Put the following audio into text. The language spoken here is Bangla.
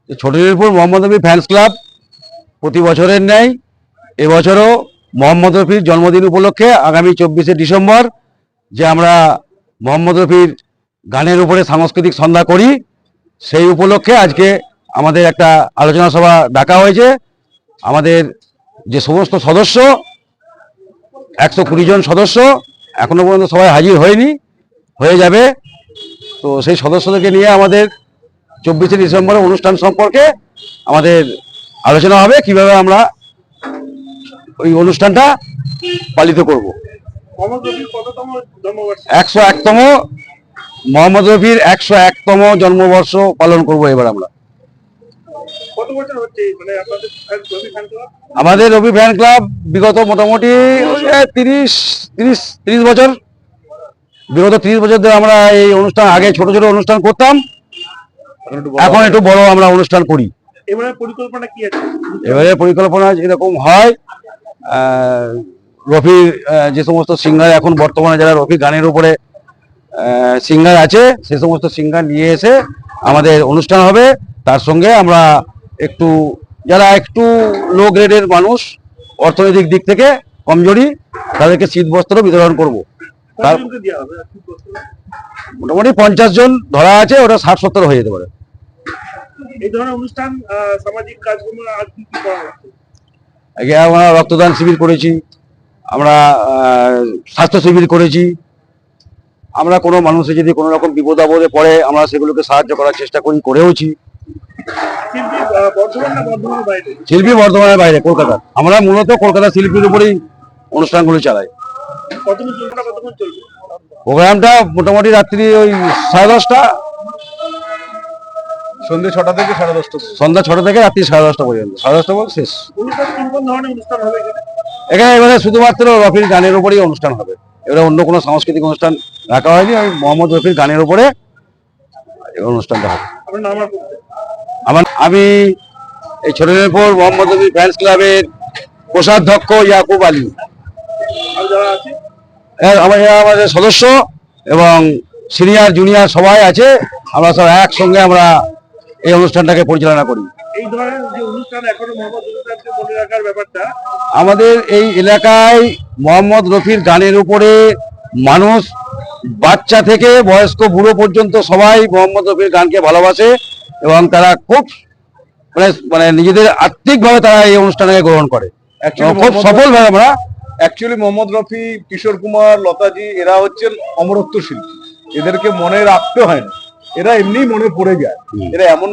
ছোট নীলপুর মোহাম্মদ রফি ফ্যান্স ক্লাব প্রতি বছরের ন্যায় এবছরও মোহাম্মদ রফির জন্মদিন উপলক্ষে আগামী 24শে ডিসেম্বর যে আমরা মোহাম্মদ রফির গানের উপরে সাংস্কৃতিক সন্ধ্যা করি, সেই উপলক্ষে আজকে আমাদের একটা আলোচনা সভা ডাকা হয়েছে। আমাদের যে সমস্ত সদস্য 120 জন সদস্য এখনো পর্যন্ত সবাই হাজির হয়নি, হয়ে যাবে। তো সেই সদস্যদেরকে নিয়ে আমাদের 24শে ডিসেম্বরের অনুষ্ঠান সম্পর্কে আমাদের আলোচনা হবে, কিভাবে আমরা ওই অনুষ্ঠানটা পালিত করব। 101তম মোহাম্মদ রফির 101তম জন্মবর্ষ পালন করব এবার আমরা। আমাদের রফি ফ্যান ক্লাব বিগত মোটামুটি 30 বছর, বিগত 30 বছর ধরে আমরা এই অনুষ্ঠান, আগে ছোট ছোট অনুষ্ঠান করতাম, এখন একটু বড় আমরা অনুষ্ঠান করি। এবারে পরিকল্পনা কি আছে? এবারে পরিকল্পনা এরকম হয়, রফির যে সমস্ত সিঙ্গার এখন বর্তমানে যারা রফি গানের উপরে সিঙ্গার আছে, সে সমস্ত সিঙ্গার নিয়ে এসে আমাদের অনুষ্ঠান হবে। তার সঙ্গে আমরা একটু যারা একটু লো গ্রেডের মানুষ, অর্থনৈতিক দিক থেকে কমজোরি, তাদেরকে শীত বস্ত্র বিতরণ করব। মোটামুটি 50 জন ধরা আছে, ওটা 60-70 হয়ে যেতে পারে। এই ধরনের অনুষ্ঠান সামাজিক কাজকর্ম আর কি কি করা হচ্ছে? আগে আমরা রক্তদান শিবির করেছি, আমরা স্বাস্থ্য শিবির করেছি। আমরা কোনো মানুষের যদি কোনো রকম বিপদ আপদে পড়ে আমরা সেগুলোকে সাহায্য করার চেষ্টা করেওছি। শিল্পী বর্ধমানের বাইরে, কলকাতা। আমরা মূলত কলকাতা শিল্পীর উপরেই অনুষ্ঠানগুলো চালাই। প্রোগ্রামটা মোটামুটি রাত্রি ওই 10:30, সন্ধ্যে 6টা থেকে 10:30, সন্ধ্যা 6টা থেকে রাত্রি 10:30 পর্যন্ত। 10:30 পর শেষ। এখানে এবারে শুধুমাত্র রফির গানের উপরেই অনুষ্ঠান হবে, এবারে অন্য কোনো সাংস্কৃতিক অনুষ্ঠান রাখা হয়নি। আমি মোহাম্মদ রফির গানের উপরে অনুষ্ঠানটা হবে। আমি এই ছোট নীলপুর মোহাম্মদ রফি ফ্যান্স ক্লাবের কোষাধ্যক্ষ ইয়াকুব আলী, আমাদের সদস্য এবং সিনিয়র জুনিয়র সবাই আছে। আমরা সব একসঙ্গে আমরা এই অনুষ্ঠানটাকে পরিচালনা করি। এই ধরনের যে অনুষ্ঠান এখনো মোহাম্মদ রফিকে মনে রাখার ব্যাপারটা, আমাদের এই এলাকায় মোহাম্মদ রফির গানের উপরে মানুষ, বাচ্চা থেকে বয়স্ক বুড়ো পর্যন্ত সবাই মোহাম্মদ রফির গানকে ভালোবাসে এবং তারা খুব মানে নিজেদের আত্মিকভাবে তারা এই অনুষ্ঠানকে গ্রহণ করে, খুব সফলভাবে। আমরা অ্যাকচুয়ালি মোহাম্মদ রফি, কিশোর কুমার, লতাজি এরা হচ্ছেন অমরত্ব শিল্পী, এদেরকে মনে রাখতে হয় না, এরা এমনি মনে পড়ে যায়, এরা এমন